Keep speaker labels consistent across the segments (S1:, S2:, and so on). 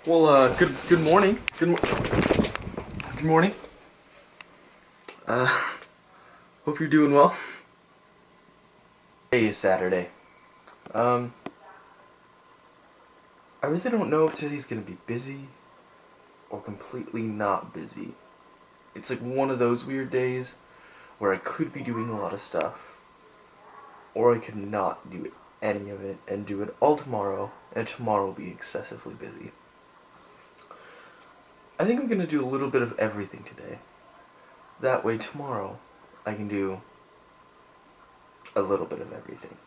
S1: Well, good morning. Good morning. Hope you're doing well. Today is Saturday. I really don't know if today's gonna be busy or completely not busy. It's like one of those weird days where I could be doing a lot of stuff, or I could not do any of it and do it all tomorrow, and tomorrow will be excessively busy. I think I'm gonna do a little bit of everything today. That way tomorrow I can do a little bit of everything.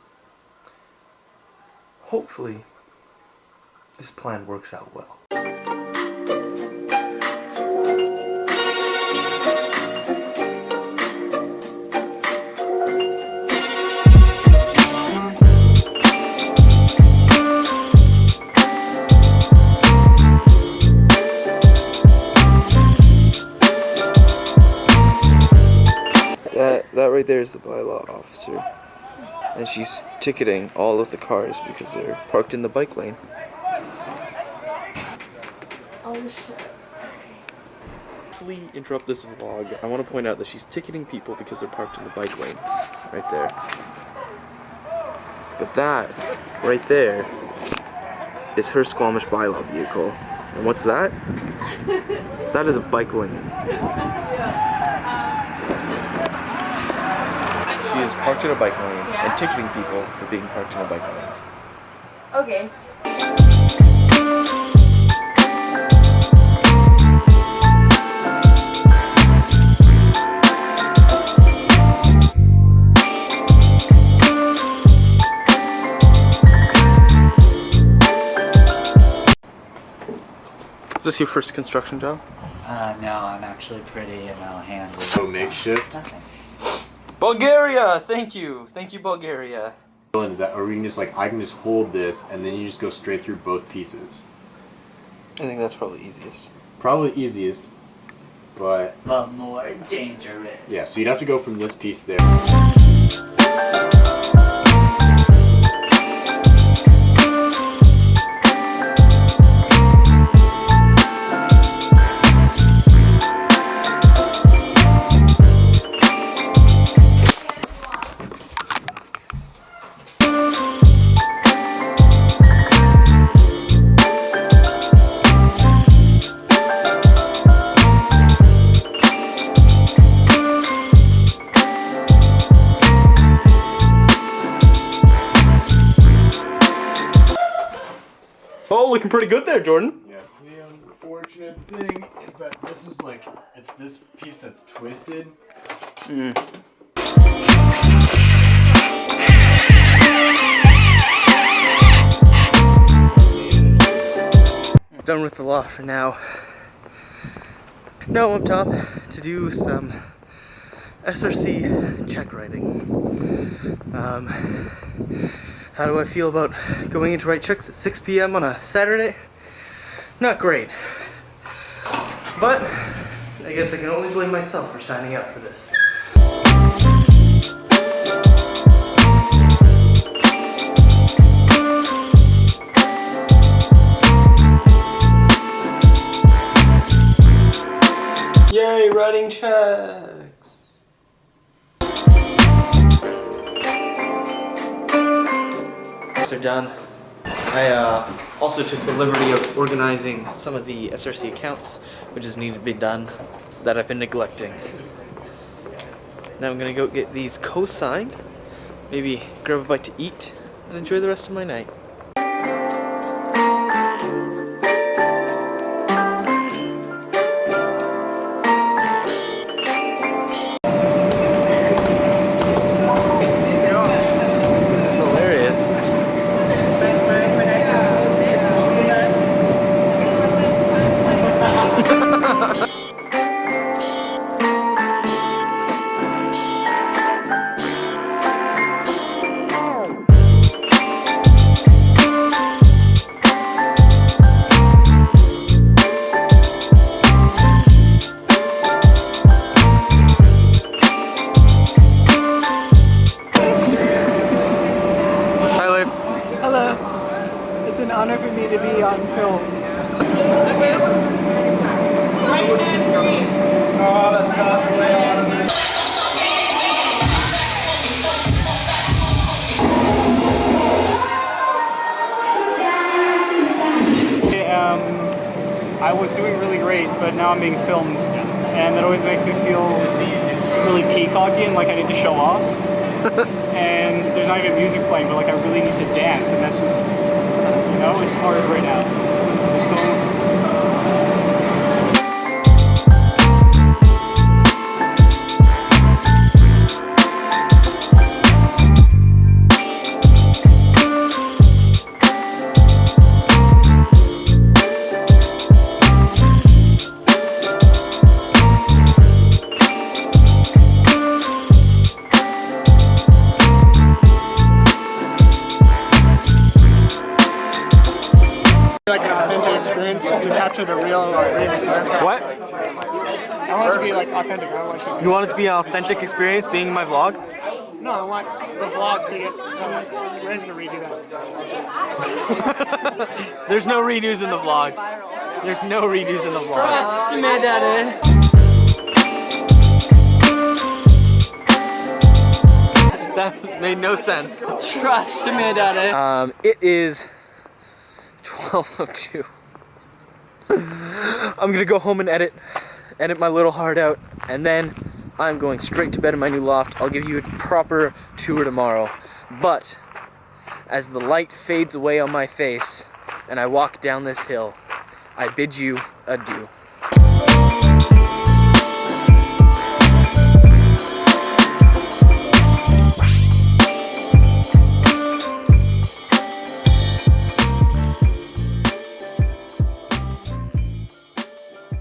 S1: Hopefully this plan works out well. That right there is the bylaw officer, and she's ticketing all of the cars because they're parked in the bike lane.
S2: Oh shit.
S1: Briefly interrupt this vlog. I want to point out that she's ticketing people because they're parked in the bike lane, right there. But that right there is her Squamish bylaw vehicle, and what's that? That is a bike lane. She is parked in a bike lane and ticketing people for being parked in a bike lane.
S2: Okay.
S1: Is this your first construction job?
S3: No, I'm actually pretty and I'll handle
S4: So makeshift?
S3: nothing.
S1: Bulgaria! Thank you, Bulgaria.
S4: Or we can just I can just hold this and then you just go straight through both pieces.
S1: I think that's probably easiest.
S4: Probably easiest, but
S3: more dangerous.
S4: yeah, so you'd have to go from this piece there.
S1: Oh, looking pretty good there, Jordan.
S4: Yes, the unfortunate thing is that this is it's this piece that's twisted.
S1: Done with the loft for now. Now I'm up top to do some SRC check writing. How do I feel about going in to write checks at 6 p.m. on a Saturday? Not great. But I guess I can only blame myself for signing up for this. Yay, writing checks! Are done. I also took the liberty of organizing some of the SRC accounts, which is needed to be done, that I've been neglecting. Now I'm gonna go get these co-signed, maybe grab a bite to eat, and enjoy the rest of my night.
S5: I was doing really great, but now I'm being filmed, and that always makes me feel really peacocky and like I need to show off. And there's not even music playing, but like I really need to dance, and that's just, you know, it's hard right now. Like an authentic experience to capture the real
S6: What?
S5: I want it to be like authentic. I don't want it
S6: You want it to be an authentic experience being in my vlog?
S5: to, no, I want the vlog to get ready to redo that.
S6: There's no redos in the vlog. There's no redos in the vlog.
S3: Trust me, Daddy.
S6: That made no sense.
S3: Trust me, Daddy.
S6: It is 12:02. I'm gonna go home and edit my little heart out, and then I'm going straight to bed in my new loft. I'll give you a proper tour tomorrow. But as the light fades away on my face and I walk down this hill, I bid you adieu.